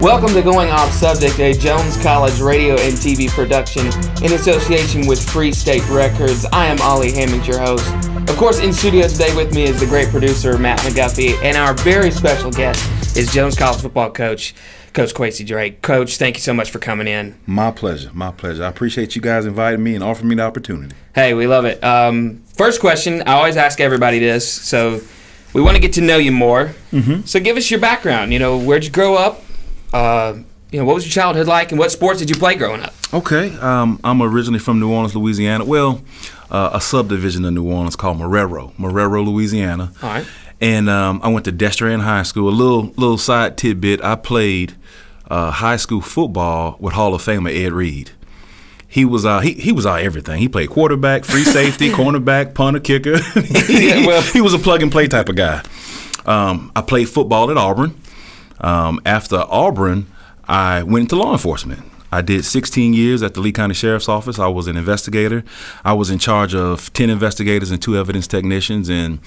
Welcome to Going Off Subject, a Jones College radio and TV production in association with Free State Records. I am Ollie Hammond, your host. Of course, in studio today with me is the great producer, Matt McGuffey, and our very special guest is Jones College football coach, Coach Kwesi Drake. Coach, thank you so much for coming in. My pleasure, my pleasure. I appreciate you guys inviting me and offering me the opportunity. Hey, we love it. First question, I always ask everybody this, so we want to get to know you more. Mm-hmm. So give us your background. Where'd you grow up? What was your childhood like, and what sports did you play growing up? Okay, I'm originally from New Orleans, Louisiana. Well, a subdivision of New Orleans called Marrero, Louisiana. All right. And I went to Destrehan High School. A little side tidbit: I played high school football with Hall of Famer Ed Reed. He was he was everything. He played quarterback, free safety, cornerback, punter, kicker. He was a plug and play type of guy. I played football at Auburn. After Auburn, I went into law enforcement. I did 16 years at the Lee County Sheriff's Office. I was an investigator. I was in charge of 10 investigators and 2 evidence technicians. And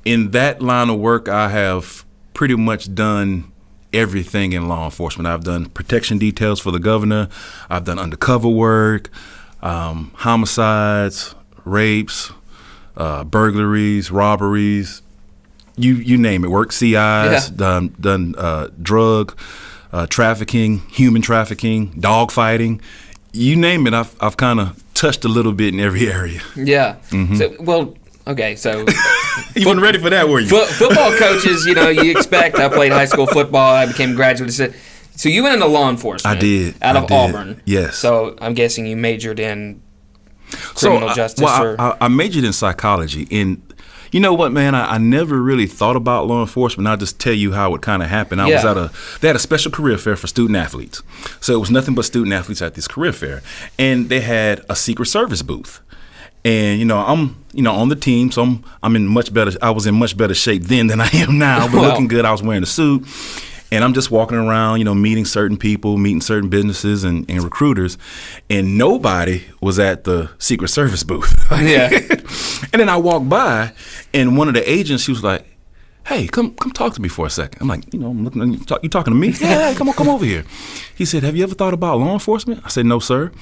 in that line of work, I have pretty much done everything in law enforcement. I've done protection details for the governor. I've done undercover work, homicides, rapes, burglaries, robberies. You name it. Work CIs, done drug trafficking, human trafficking, dog fighting. You name it. I've kind of touched a little bit in every area. Yeah. Mm-hmm. So you weren't ready for that, were you? Football coaches, you expect. I played high school football. I became a graduate. So you went into law enforcement. I did. Out of Auburn. Yes. So I'm guessing you majored in criminal justice. I majored in psychology. You know what, man? I never really thought about law enforcement. I'll just tell you how it kind of happened. They had a special career fair for student athletes. So it was nothing but student athletes at this career fair. And they had a Secret Service booth. And, I'm on the team, so I was in much better shape then than I am now, but looking good. I was wearing a suit. And I'm just walking around, meeting certain people, meeting certain businesses and recruiters, and nobody was at the Secret Service booth. Yeah. And then I walked by, and one of the agents, she was like, "Hey, come talk to me for a second." I'm like, I'm looking. You talking to me? Yeah, come over here. He said, "Have you ever thought about law enforcement?" I said, "No, sir."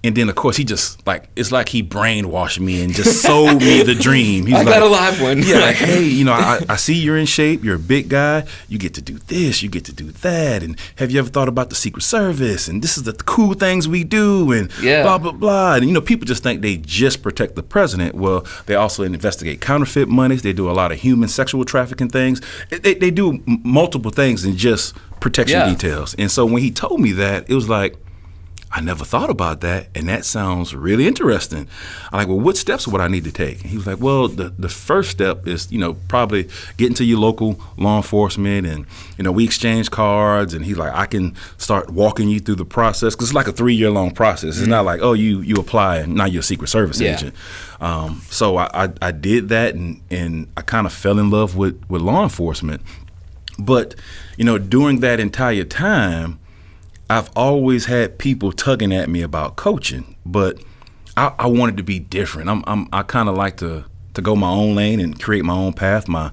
And then, of course, he just it's like he brainwashed me and just sold me the dream. He's got a live one. Yeah, like, hey, I see you're in shape. You're a big guy. You get to do this. You get to do that. And have you ever thought about the Secret Service? And this is the cool things we do. And blah, blah, blah. And, people just think they just protect the president. Well, they also investigate counterfeit monies. They do a lot of human sexual trafficking things. They do multiple things than just protection details. And so when he told me that, it was like, I never thought about that, and that sounds really interesting. I'm like, well, what steps would I need to take? And he was like, well, the first step is, probably getting to your local law enforcement, and, we exchange cards, and he's like, I can start walking you through the process, because it's like a 3-year-long process. It's not like, oh, you apply, and now you're a Secret Service agent. So I did that, and I kind of fell in love with law enforcement. But, during that entire time, I've always had people tugging at me about coaching, but I wanted to be different. I kind of like to go my own lane and create my own path. My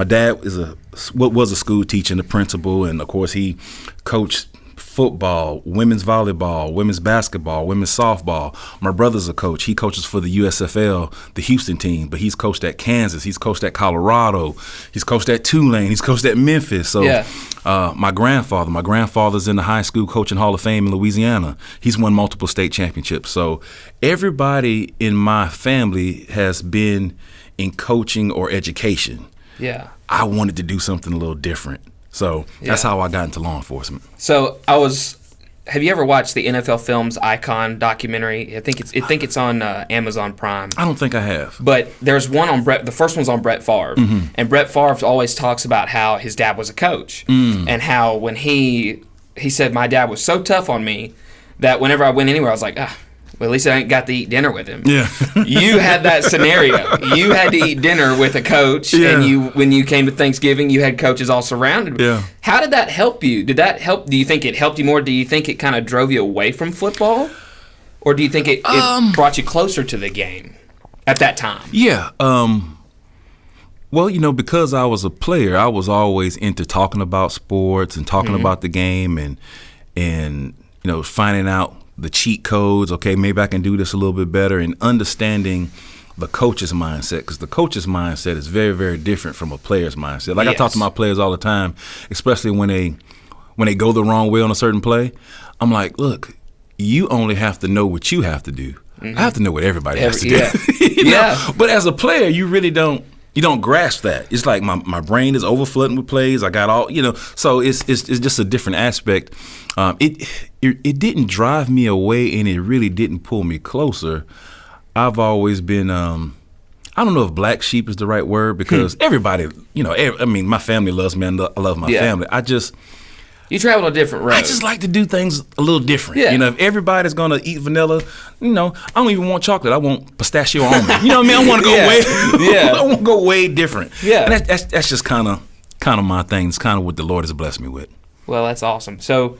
dad was a school teacher and a principal, and of course he coached football, women's volleyball, women's basketball, women's softball. My brother's a coach. He coaches for the USFL, the Houston team, but he's coached at Kansas. He's coached at Colorado. He's coached at Tulane. He's coached at Memphis. So my grandfather's in the high school coaching Hall of Fame in Louisiana. He's won multiple state championships. So everybody in my family has been in coaching or education. Yeah. I wanted to do something a little different. So that's how I got into law enforcement. So have you ever watched the NFL Films Icon documentary? I think it's on Amazon Prime. I don't think I have. But there's one on the first one's on Brett Favre. Mm-hmm. And Brett Favre always talks about how his dad was a coach. And how when he said my dad was so tough on me that whenever I went anywhere, I was like, well, at least I ain't got to eat dinner with him. Yeah. You had that scenario. You had to eat dinner with a coach, and when you came to Thanksgiving, you had coaches all surrounded. Yeah. How did that help you? Did that help? Do you think it helped you more? Do you think it kind of drove you away from football? Or do you think it brought you closer to the game at that time? Yeah. Well, because I was a player, I was always into talking about sports and talking about the game and finding out the cheat codes. Okay, maybe I can do this a little bit better, and understanding the coach's mindset, because the coach's mindset is very, very different from a player's mindset. Like I talk to my players all the time, especially when they go the wrong way on a certain play. I'm like, look, you only have to know what you have to do. I have to know what everybody has to do. But as a player, you really don't grasp that. It's like my brain is overflowing with plays. I got all, so it's just a different aspect. It didn't drive me away, and it really didn't pull me closer. I've always been, I don't know if black sheep is the right word, because everybody, my family loves me, and I love my family. You travel a different road. I just like to do things a little different. Yeah. If everybody's going to eat vanilla, I don't even want chocolate. I want pistachio almond. You know what I mean? I want to go I want to go way different. Yeah. And that's just kind of my thing. It's kind of what the Lord has blessed me with. Well, that's awesome. So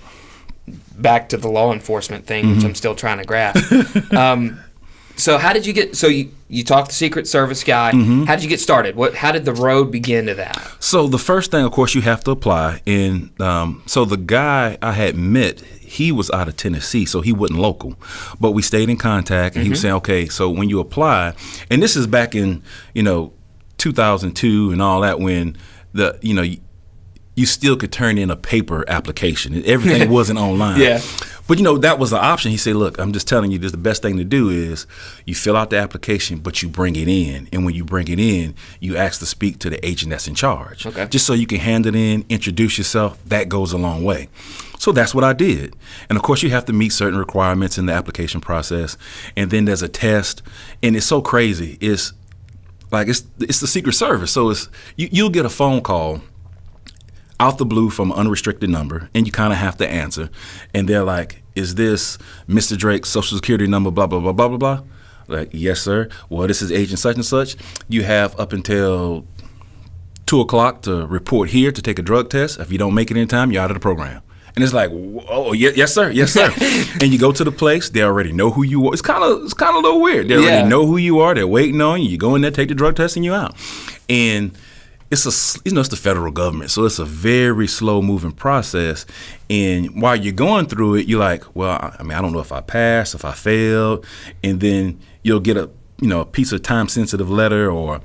back to the law enforcement thing, which I'm still trying to grasp. So how did you get? So you talked to Secret Service guy. How did you get started? How did the road begin to that? So the first thing, of course, you have to apply. And so the guy I had met, he was out of Tennessee, so he wasn't local. But we stayed in contact, and he was saying, okay, so when you apply, and this is back in 2002 and all that, when you still could turn in a paper application. Everything wasn't online. Yeah. But, that was the option. He said, look, I'm just telling you, the best thing to do is you fill out the application, but you bring it in. And when you bring it in, you ask to speak to the agent that's in charge. Okay. Just so you can hand it in, introduce yourself. That goes a long way. So that's what I did. And, of course, you have to meet certain requirements in the application process. And then there's a test. And it's so crazy. It's like it's the Secret Service. So you'll get a phone call out the blue from an unrestricted number, and you kind of have to answer. And they're like, is this Mr. Drake's social security number, blah, blah, blah, blah, blah, blah? Like, yes, sir. Well, this is agent such and such. You have up until 2 o'clock to report here to take a drug test. If you don't make it in time, you're out of the program. And it's like, oh, yes, sir, yes, sir. And you go to the place, they already know who you are. It's kind of a little weird. They already know who you are. They're waiting on you. You go in there, take the drug test, and you're out. And it's the federal government, so it's a very slow moving process. And while you're going through it, you're like, well, I don't know if I passed, if I failed, and then you'll get a piece of time sensitive letter, or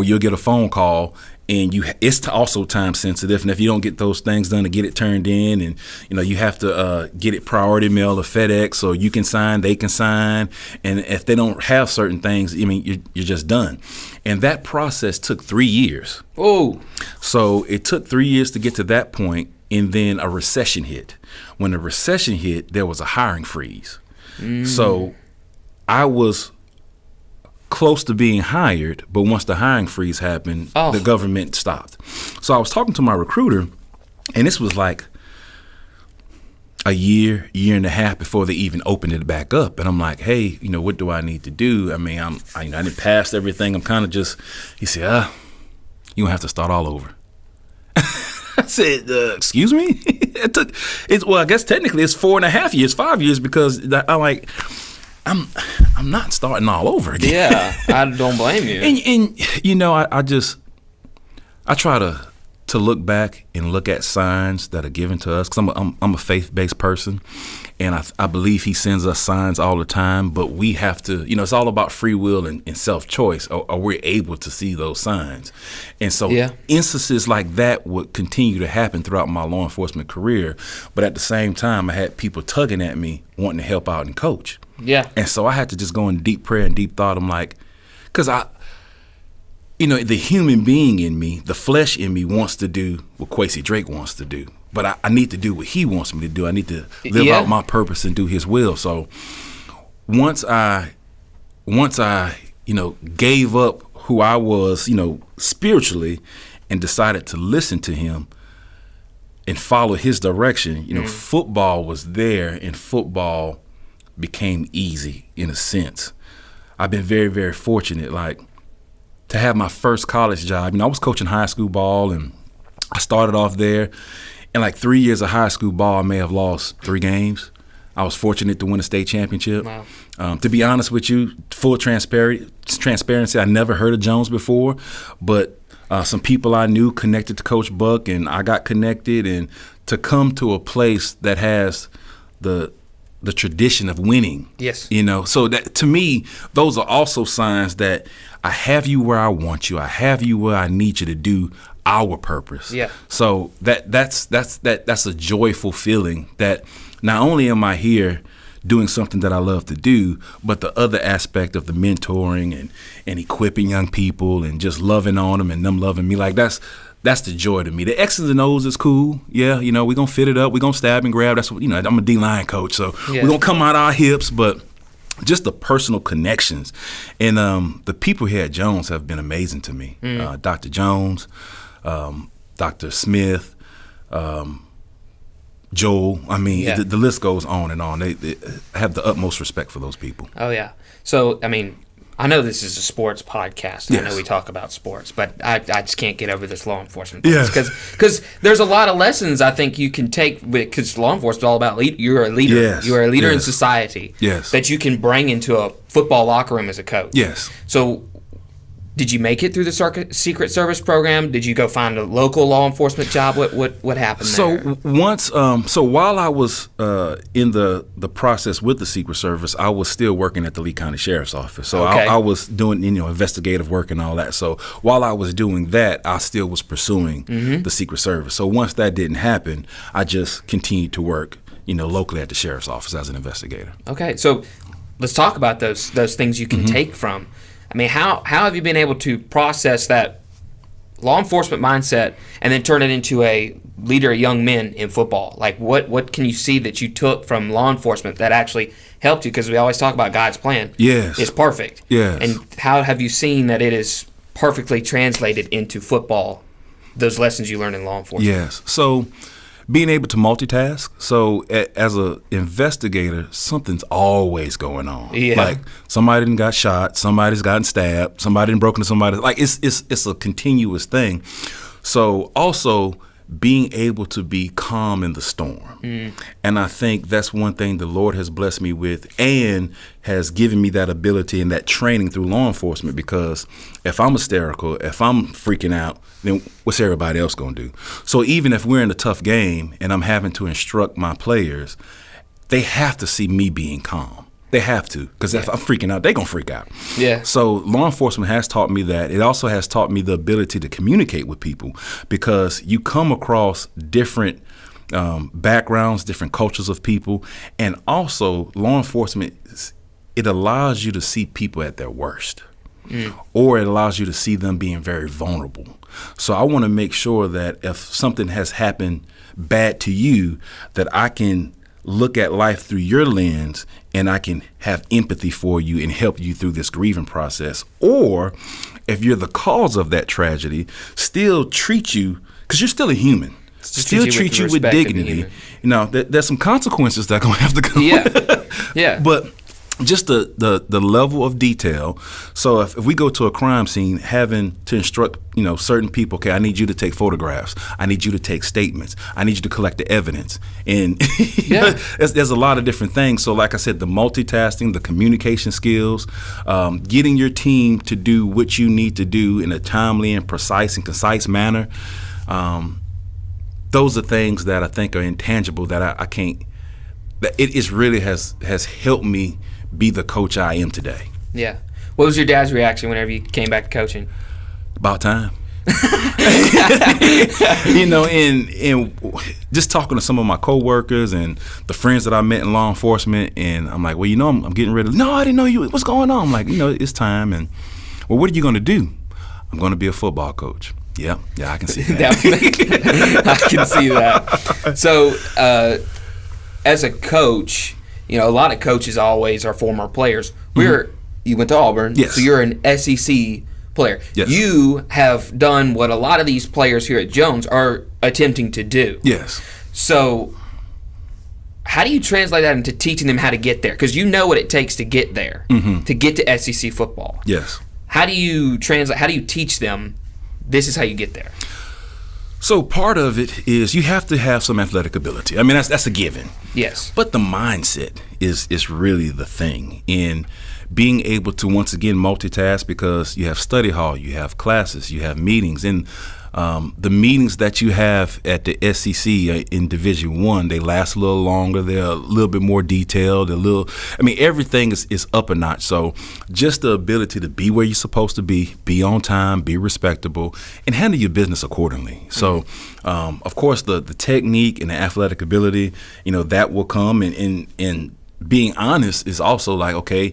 you'll get a phone call, and it's also time sensitive. And if you don't get those things done to get it turned in, and you have to get it priority mail or FedEx, so you can sign, they can sign, and if they don't have certain things, you're just done. And that process took 3 years. Oh, so it took 3 years to get to that point, and then a recession hit. When the recession hit, there was a hiring freeze. So I was close to being hired, but once the hiring freeze happened, the government stopped. So I was talking to my recruiter, and this was like a year and a half before they even opened it back up. And I'm like, hey, what do I need to do? I didn't pass everything. I'm kind of just, he said, you're going to have to start all over. I said, excuse me? I guess technically it's 4.5 years, 5 years, because I'm not starting all over again. Yeah, I don't blame you. And I try to look back and look at signs that are given to us, because I'm a faith-based person, and I believe he sends us signs all the time, but we have to, it's all about free will and self-choice, or we're able to see those signs. And so instances like that would continue to happen throughout my law enforcement career, but at the same time, I had people tugging at me, wanting to help out and coach. Yeah. And so I had to just go in deep prayer and deep thought. I'm like, because the human being in me, the flesh in me, wants to do what Kwesi Drake wants to do. But I need to do what he wants me to do. I need to live out my purpose and do his will. So once I gave up who I was, spiritually, and decided to listen to him and follow his direction, football was there, and football became easy in a sense. I've been very, very fortunate, to have my first college job. I was coaching high school ball, and I started off there. In 3 years of high school ball, I may have lost 3 games. I was fortunate to win a state championship. Wow. To be honest with you, full transparency, I never heard of Jones before, but some people I knew connected to Coach Buck, and I got connected, and to come to a place that has the tradition of winning. Yes. So that, to me, those are also signs that I have you where I want you. I have you where I need you to do our purpose. Yeah. So that's a joyful feeling that not only am I here doing something that I love to do, but the other aspect of the mentoring and equipping young people and just loving on them and them loving me, like that's the joy to me. The X's and O's is cool. Yeah, we're going to fit it up. We're going to stab and grab. That's what, I'm a D-line coach, so we're going to come out our hips, but just the personal connections. And the people here at Jones have been amazing to me. Dr. Jones, Dr. Smith, Joel. I mean, the list goes on and on. They have the utmost respect for those people. Oh, yeah. So, I mean, I know this is a sports podcast. Yes. I know we talk about sports, but I just can't get over this law enforcement thing. Because there's a lot of lessons I think you can take, because law enforcement is all about you're a leader. Yes. You're a leader in society. Yes. That you can bring into a football locker room as a coach. Yes. So, did you make it through the Secret Service program? Did you go find a local law enforcement job? What happened there? So while I was in the process with the Secret Service, I was still working at the Lee County Sheriff's Office. So I was doing investigative work and all that. So while I was doing that, I still was pursuing the Secret Service. So once that didn't happen, I just continued to work locally at the Sheriff's Office as an investigator. Okay, so let's talk about those things you can take from. I mean, how have you been able to process that law enforcement mindset and then turn it into a leader of young men in football? Like, what can you see that you took from law enforcement that actually helped you? Because we always talk about God's plan. Yes. It's perfect. Yes. And how have you seen that it is perfectly translated into football, those lessons you learned in law enforcement? Yes. So being able to multitask. So as an investigator, something's always going on. Yeah. Like somebody done got shot, somebody's gotten stabbed, somebody done broken into somebody. Like it's a continuous thing. So also being able to be calm in the storm. And I think that's one thing the Lord has blessed me with and has given me that ability and that training through law enforcement, because if I'm hysterical, if I'm freaking out, then what's everybody else going to do? So even if we're in a tough game and I'm having to instruct my players, they have to see me being calm. They have to, because if I'm freaking out, they're going to freak out. Yeah. So law enforcement has taught me that. It also has taught me the ability to communicate with people, because you come across different backgrounds, different cultures of people, and also law enforcement, it allows you to see people at their worst, or it allows you to see them being very vulnerable. So I want to make sure that if something has happened bad to you, that I can look at life through your lens and I can have empathy for you and help you through this grieving process. Or if you're the cause of that tragedy, still treat you, because you're still a human, still treat you with dignity. There's some consequences that are going to have to come. Yeah. But just the level of detail. So if we go to a crime scene, having to instruct certain people, okay, I need you to take photographs, I need you to take statements, I need you to collect the evidence, and there's a lot of different things. So like I said, the multitasking, the communication skills, getting your team to do what you need to do in a timely and precise and concise manner, those are things that I think are intangible that I can't. That it is really has helped me be the coach I am today. Yeah. What was your dad's reaction whenever you came back to coaching? About time. And just talking to some of my coworkers and the friends that I met in law enforcement, and I'm like, well, I'm getting ready. No, I didn't know you. What's going on? I'm like, it's time. And well, what are you going to do? I'm going to be a football coach. Yeah, I can see that. I can see that. So, as a coach, a lot of coaches always are former players. You went to Auburn, yes. So you're an SEC player. Yes. You have done what a lot of these players here at Jones are attempting to do. Yes. So how do you translate that into teaching them how to get there? Because you know what it takes to get there, to get to SEC football. Yes. How do you translate? How do you teach them this is how you get there? So part of it is you have to have some athletic ability. I mean, that's a given. Yes. But the mindset is really the thing in being able to, once again, multitask, because you have study hall, you have classes, you have meetings. And the meetings that you have at the SEC in Division I, they last a little longer. They're a little bit more detailed. Everything is up a notch. So just the ability to be where you're supposed to be on time, be respectable, and handle your business accordingly. So, of course, the technique and the athletic ability, that will come. And being honest is also like, okay,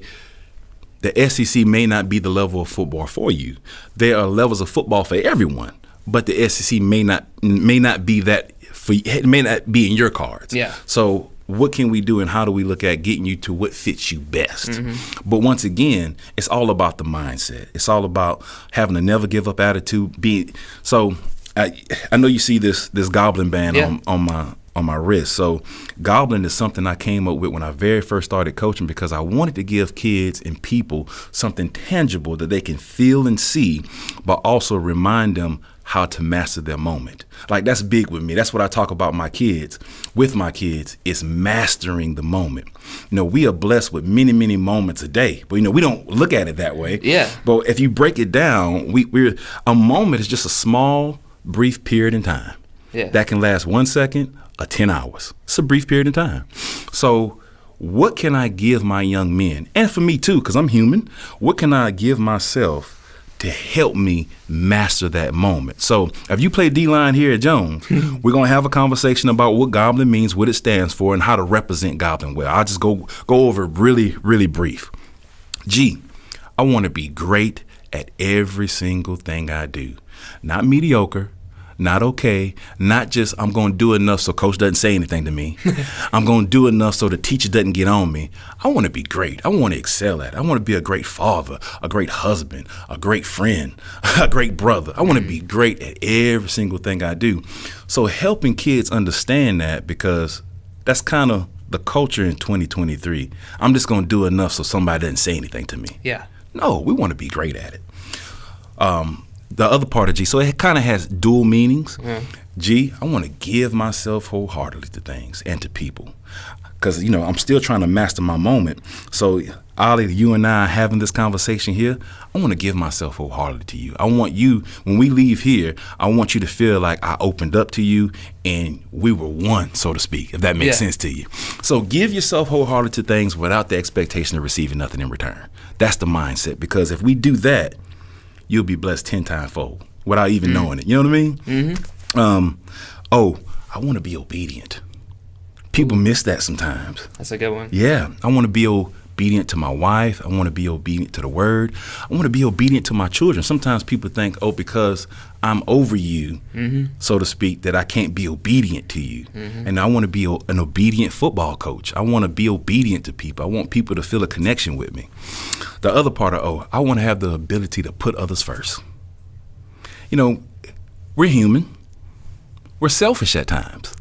the SEC may not be the level of football for you. There are levels of football for everyone. But the SEC may not be that for you. It may not be in your cards. Yeah. So what can we do, and how do we look at getting you to what fits you best? Mm-hmm. But once again, it's all about the mindset. It's all about having a never give up attitude. I know you see this goblin band on my wrist. So goblin is something I came up with when I very first started coaching, because I wanted to give kids and people something tangible that they can feel and see, but also remind them how to master their moment. Like, that's big with me. That's what I talk about with my kids, is mastering the moment. We are blessed with many, many moments a day, but we don't look at it that way. Yeah. But if you break it down, a moment is just a small, brief period in time. Yeah. That can last 1 second or 10 hours. It's a brief period of time. So what can I give my young men, and for me too, because I'm human, what can I give myself to help me master that moment? So if you play D-line here at Jones, we're going to have a conversation about what Goblin means, what it stands for, and how to represent Goblin well. I'll just go over really, really brief. I want to be great at every single thing I do. Not mediocre, not okay, not just I'm going to do enough so coach doesn't say anything to me. I'm going to do enough so the teacher doesn't get on me. I want to be great. I want to excel at it. I want to be a great father, a great husband, a great friend, a great brother. I want to be great at every single thing I do. So helping kids understand that, because that's kind of the culture in 2023. I'm just going to do enough so somebody doesn't say anything to me. Yeah. No, we want to be great at it. The other part of G, so it kind of has dual meanings. I want to give myself wholeheartedly to things and to people, because I'm still trying to master my moment. So Ollie, you and I having this conversation here, I want to give myself wholeheartedly to you. I want you, when we leave here, I want you to feel like I opened up to you and we were one, so to speak, if that makes sense to you. So give yourself wholeheartedly to things without the expectation of receiving nothing in return. That's the mindset, because if we do that, you'll be blessed 10 times fold without even knowing it. You know what I mean? Mm-hmm. I want to be obedient. People miss that sometimes. That's a good one. Yeah. I want to be obedient to my wife. I want to be obedient to the word. I want to be obedient to my children. Sometimes people think, because I'm over you, so to speak, that I can't be obedient to you. Mm-hmm. And I want to be an obedient football coach. I want to be obedient to people. I want people to feel a connection with me. The other part of I want to have the ability to put others first. We're human. We're selfish at times.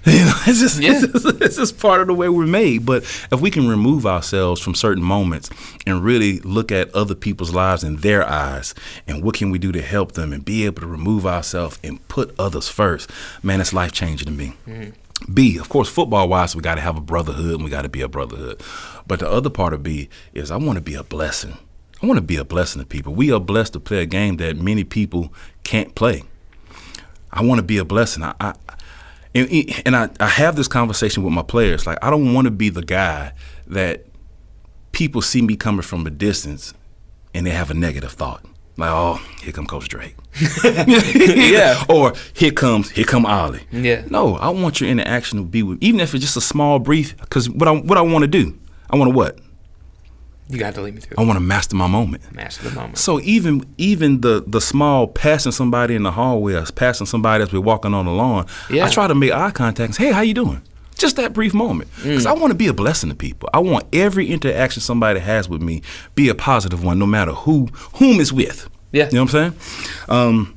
It's just part of the way we're made. But if we can remove ourselves from certain moments and really look at other people's lives in their eyes, and what can we do to help them, and be able to remove ourselves and put others first, man, it's life-changing to me. Mm-hmm. B, of course, football-wise, we got to have a brotherhood, and we got to be a brotherhood. But the other part of B is I want to be a blessing. I want to be a blessing to people. We are blessed to play a game that many people can't play. I want to be a blessing. I have this conversation with my players. Like, I don't want to be the guy that people see me coming from a distance and they have a negative thought. Like, here come Coach Drake. Yeah. Or here come Ollie. Yeah. No, I want your interaction to be with, even if it's just a small brief, because what I want to do, I want to what? You got to lead me through. I want to master my moment. Master the moment. So even the small passing somebody in the hallway, or passing somebody as we're walking on the lawn, I try to make eye contact and say, hey, how you doing? Just that brief moment. Because I want to be a blessing to people. I want every interaction somebody has with me be a positive one, no matter whom it's with. Yeah. You know what I'm saying?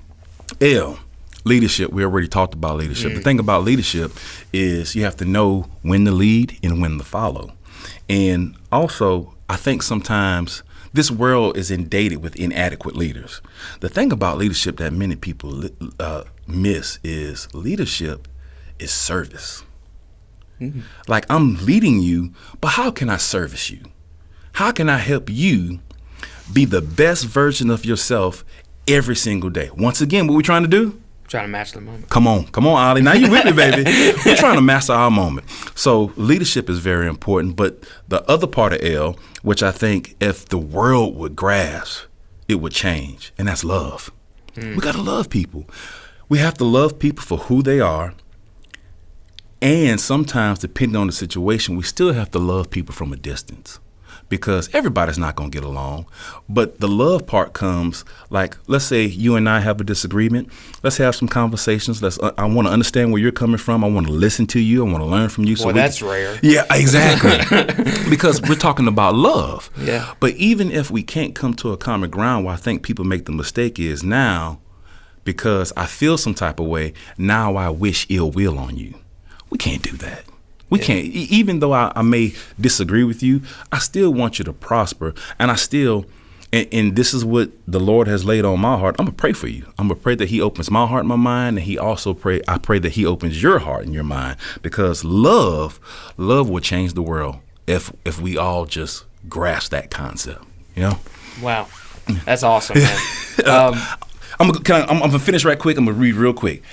L, leadership. We already talked about leadership. The thing about leadership is you have to know when to lead and when to follow. And also, I think sometimes this world is inundated with inadequate leaders. The thing about leadership that many people miss is leadership is service. Mm-hmm. Like, I'm leading you, but how can I service you? How can I help you be the best version of yourself every single day? Once again, what we trying to do? Trying to match the moment. Come on, Ollie. Now you with me, baby. We're trying to master our moment. So leadership is very important, but the other part of L, which I think if the world would grasp, it would change, and that's love. We got to love people. We have to love people for who they are, and sometimes, depending on the situation, we still have to love people from a distance. Because everybody's not going to get along. But the love part comes, like, let's say you and I have a disagreement. Let's have some conversations. I want to understand where you're coming from. I want to listen to you. I want to learn from you. Well, that's rare. Yeah, exactly. Because we're talking about love. Yeah. But even if we can't come to a common ground, where I think people make the mistake is now, because I feel some type of way, now I wish ill will on you. We can't do that. We can't, even though I may disagree with you, I still want you to prosper. And I still, and this is what the Lord has laid on my heart. I'm going to pray for you. I'm going to pray that he opens my heart and my mind. And I pray that he opens your heart and your mind. Because love will change the world if we all just grasp that concept, you know? Wow. That's awesome, man. I'm going to finish right quick. I'm going to read real quick.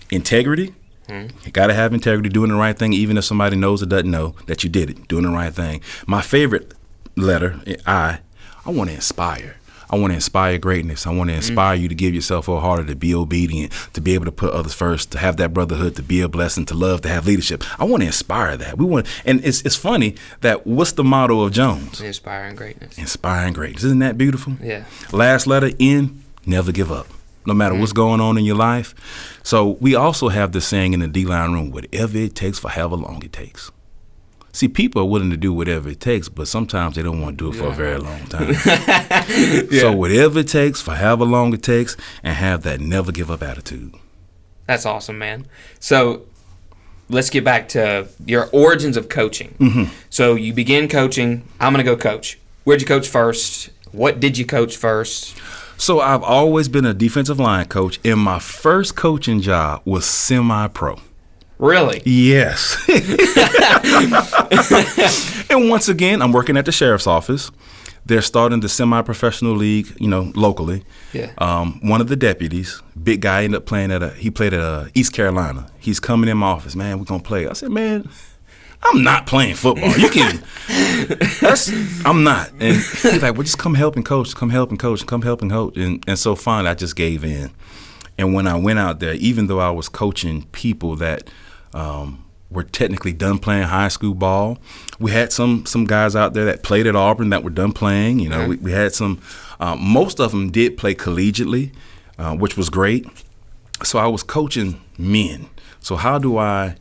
Integrity. You got to have integrity, doing the right thing, even if somebody knows or doesn't know that you did it, doing the right thing. My favorite letter, I want to inspire. I want to inspire greatness. I want to inspire you to give yourself wholehearted, to be obedient, to be able to put others first, to have that brotherhood, to be a blessing, to love, to have leadership. I want to inspire that. And it's funny that what's the motto of Jones? Inspiring greatness. Inspiring greatness. Isn't that beautiful? Yeah. Last letter, N, never give up. No matter what's going on in your life. So we also have this saying in the D-line room, whatever it takes for however long it takes. See, people are willing to do whatever it takes, but sometimes they don't want to do it for a very long time. So whatever it takes for however long it takes, and have that never give up attitude. That's awesome, man. So let's get back to your origins of coaching. Mm-hmm. So you begin coaching. I'm going to go coach. Where'd you coach first? What did you coach first? So I've always been a defensive line coach, and my first coaching job was semi-pro. Really? Yes. And once again, I'm working at the sheriff's office. They're starting the semi-professional league, locally. Yeah. One of the deputies, big guy, ended up playing he played at East Carolina. He's coming in my office, man, we're going to play. I said, man, I'm not playing football. You can. I'm not. And he's like, well, just come help and coach. Come help and coach. Come help and coach. And so finally, I just gave in. And when I went out there, even though I was coaching people that were technically done playing high school ball, we had some guys out there that played at Auburn that were done playing. We had some. Most of them did play collegiately, which was great. So I was coaching men. So how do I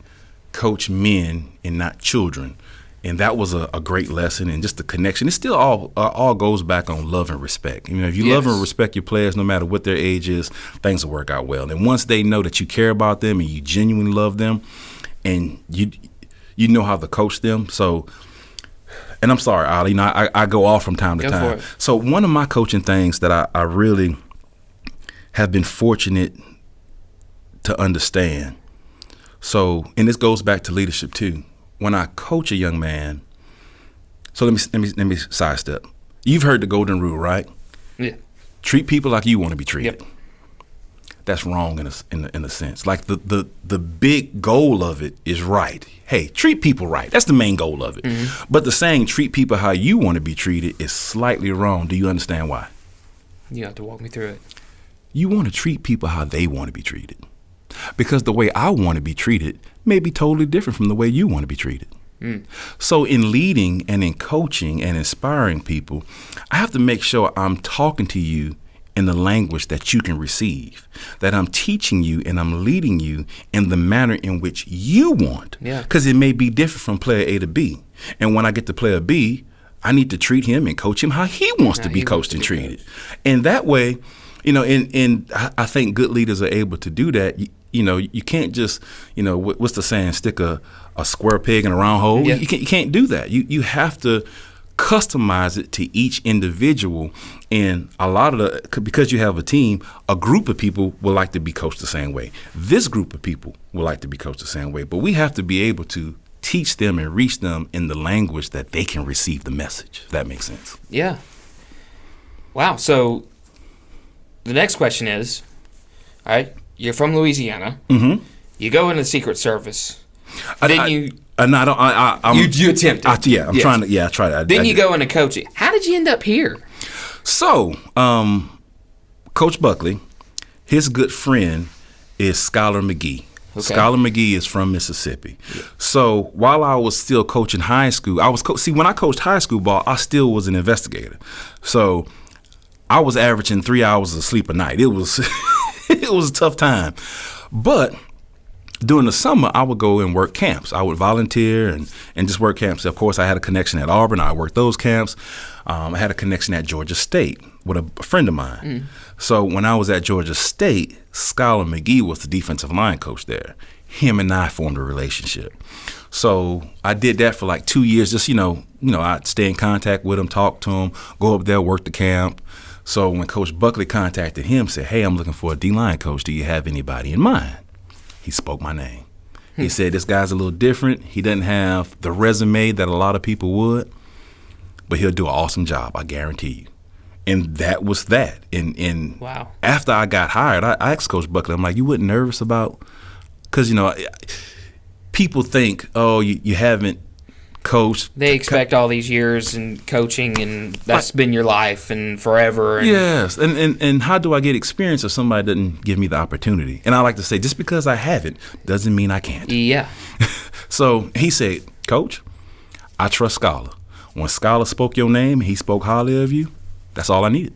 coach men and not children? And that was a great lesson, and just the connection. It still all goes back on love and respect. If you love and respect your players, no matter what their age is, things will work out well. And once they know that you care about them and you genuinely love them, and you know how to coach them. So, and I'm sorry, Ali, I go off from time to time. So one of my coaching things that I really have been fortunate to understand. So, and this goes back to leadership too. When I coach a young man, so let me sidestep. You've heard the golden rule, right? Yeah. Treat people like you want to be treated. Yep. That's wrong in a sense. Like the big goal of it is right. Hey, treat people right. That's the main goal of it. Mm-hmm. But the saying treat people how you want to be treated is slightly wrong. Do you understand why? You have to walk me through it. You want to treat people how they want to be treated. Because the way I want to be treated may be totally different from the way you want to be treated. So in leading and in coaching and inspiring people, I have to make sure I'm talking to you in the language that you can receive, that I'm teaching you and I'm leading you in the manner in which you want. Because it may be different from player A to B. And when I get to player B, I need to treat him and coach him how he wants to be coached and treated. And that way, and I think good leaders are able to do that. You can't just, what's the saying, stick a square peg in a round hole. Yeah. You can't do that. You have to customize it to each individual. And a lot of because you have a team, a group of people would like to be coached the same way. This group of people would like to be coached the same way. But we have to be able to teach them and reach them in the language that they can receive the message, if that makes sense. Yeah. Wow. So the next question is, all right, you're from Louisiana. Mm-hmm. You go into the Secret Service. You attempted. I'm trying to. Yeah, I tried. Then you go into coaching. How did you end up here? So, Coach Buckley, his good friend is Skylar McGee. Okay. Skylar McGee is from Mississippi. Yeah. So while I was still coaching high school, when I coached high school ball, I still was an investigator. So I was averaging 3 hours of sleep a night. It was it was a tough time. But during the summer, I would go and work camps. I would volunteer and just work camps. Of course, I had a connection at Auburn. I worked those camps. I had a connection at Georgia State with a friend of mine. Mm. So when I was at Georgia State, Skylar McGee was the defensive line coach there. Him and I formed a relationship. So I did that for like 2 years. Just, I'd stay in contact with him, talk to him, go up there, work the camp. So when Coach Buckley contacted him, said, "Hey, I'm looking for a D-line coach. Do you have anybody in mind?" He spoke my name. He said, "This guy's a little different. He doesn't have the resume that a lot of people would, but he'll do an awesome job, I guarantee you." And that was that. And wow. After I got hired, I asked Coach Buckley, I'm like, "You weren't nervous about," because, people think, "Oh, you haven't coached." They expect all these years in coaching, and that's been your life and forever. And yes. And how do I get experience if somebody doesn't give me the opportunity? And I like to say, just because I haven't doesn't mean I can't. Yeah. So he said, "Coach, I trust Skylar. When Skylar spoke your name, he spoke highly of you. That's all I needed."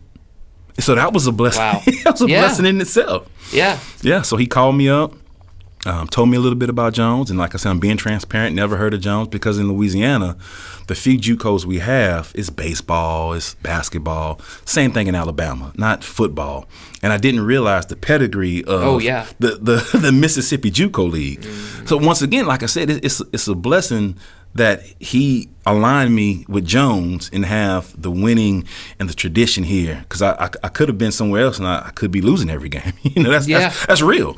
So that was a blessing. Wow. That was a blessing in itself. Yeah. Yeah. So he called me up, told me a little bit about Jones. And like I said, I'm being transparent, never heard of Jones, because in Louisiana, the few JUCOs we have is baseball, is basketball, same thing in Alabama, not football. And I didn't realize the pedigree of the Mississippi JUCO League. Mm-hmm. So once again, like I said, it's a blessing that he aligned me with Jones and have the winning and the tradition here, because I could have been somewhere else and I could be losing every game. That's real.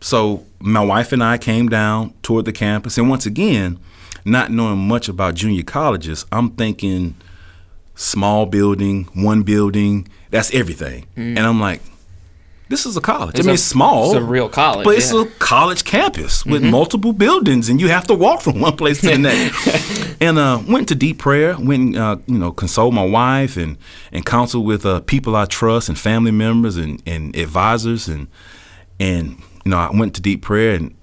So my wife and I came down toward the campus, and once again, not knowing much about junior colleges, I'm thinking small building, one building, that's everything. And I'm like, this is a college. It's small. It's a real college. But it's a college campus with multiple buildings, and you have to walk from one place to the next. And went to deep prayer, went and, consoled my wife and counseled with people I trust and family members and advisors. And I went to deep prayer, and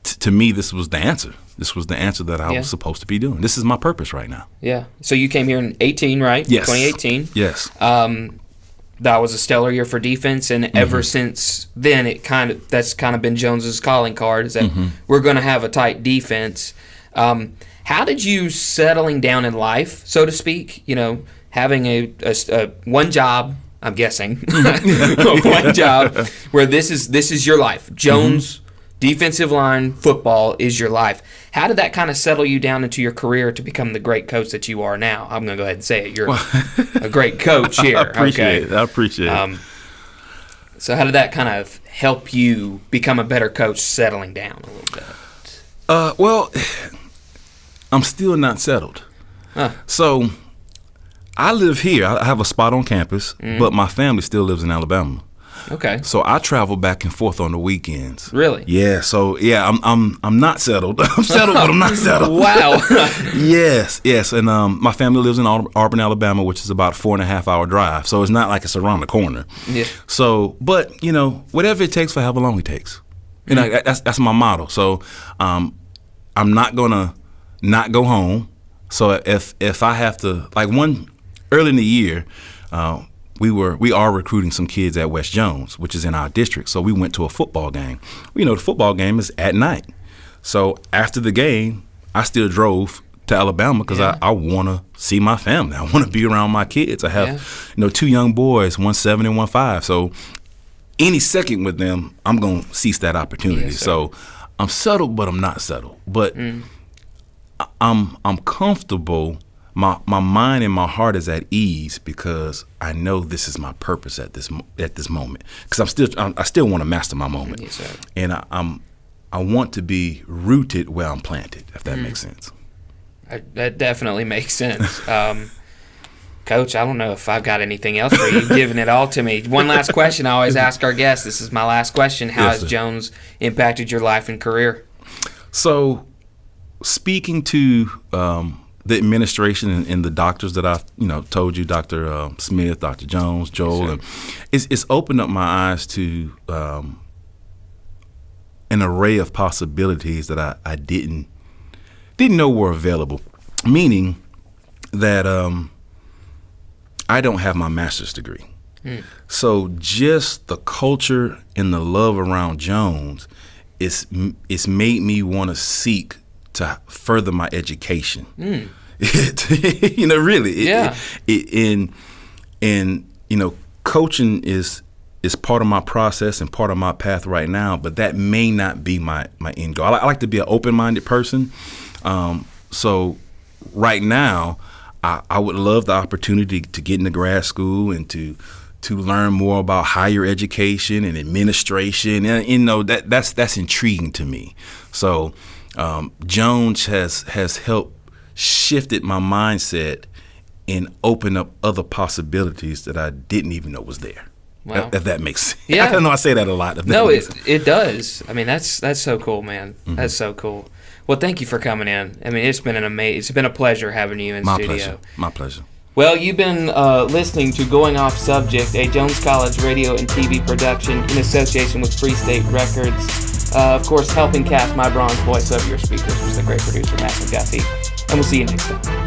to me, this was the answer. This was the answer that I was supposed to be doing. This is my purpose right now. Yeah. So you came here in 18, right? Yes. 2018. Yes. That was a stellar year for defense, and ever since then, that's kind of been Jones's calling card, is that we're going to have a tight defense. How did you settling down in life, so to speak? Having a one job, I'm guessing, one job where this is your life. Jones, defensive line, football is your life. How did that kind of settle you down into your career to become the great coach that you are now? I'm going to go ahead and say it. You're a great coach here. I appreciate it. So how did that kind of help you become a better coach, settling down a little bit? Well, I'm still not settled. So I live here. I have a spot on campus, but my family still lives in Alabama. Okay. So I travel back and forth on the weekends. Really? Yeah. So yeah, I'm not settled. I'm settled, but I'm not settled. Wow. Yes. And my family lives in Auburn, Alabama, which is about a 4.5 hour drive. So it's not like it's around the corner. Yeah. So, but whatever it takes for however long it takes. That's my motto. So I'm not gonna not go home. So if I have to, like early in the year, we are recruiting some kids at West Jones, which is in our district. So we went to a football game. The football game is at night. So after the game, I still drove to Alabama because I want to see my family. I want to be around my kids. I have, 2 young boys, 1 7 and 1 5. So any second with them, I'm going to seize that opportunity. Yes, so I'm settled, but I'm not settled. But I'm comfortable, my mind and my heart is at ease because I know this is my purpose at this moment. Because I still want to master my moment, Yes, sir. and I want to be rooted where I'm planted. If that makes sense. That definitely makes sense. Coach, I don't know if I've got anything else for you. You've given it all to me. One last question I always ask our guests. This is my last question. How has Jones impacted your life and career? So, speaking to the administration and the doctors that I told you, Dr. Smith, Dr. Jones, Joel, and it's opened up my eyes to an array of possibilities that I didn't know were available. Meaning that I don't have my master's degree. So just the culture and the love around Jones, it's made me want to seek to further my education. Really. Coaching is part of my process and part of my path right now, but that may not be my end goal. I like to be an open-minded person. So right now, I would love the opportunity to get into grad school and to learn more about higher education and administration, and that's intriguing to me. So Jones has helped shifted my mindset and opened up other possibilities that I didn't even know was there. Wow. If that makes sense. Yeah. I know I say that a lot. No, it does. I mean, that's so cool, man. Mm-hmm. That's so cool. Well, thank you for coming in. I mean, it's been a pleasure having you in studio. My pleasure. Well, you've been listening to Going Off Subject, a Jones College radio and TV production in association with Free State Records. Of course, helping cast my bronze voice over your speakers was the great producer, Matt McGuffey. And we'll see you next time.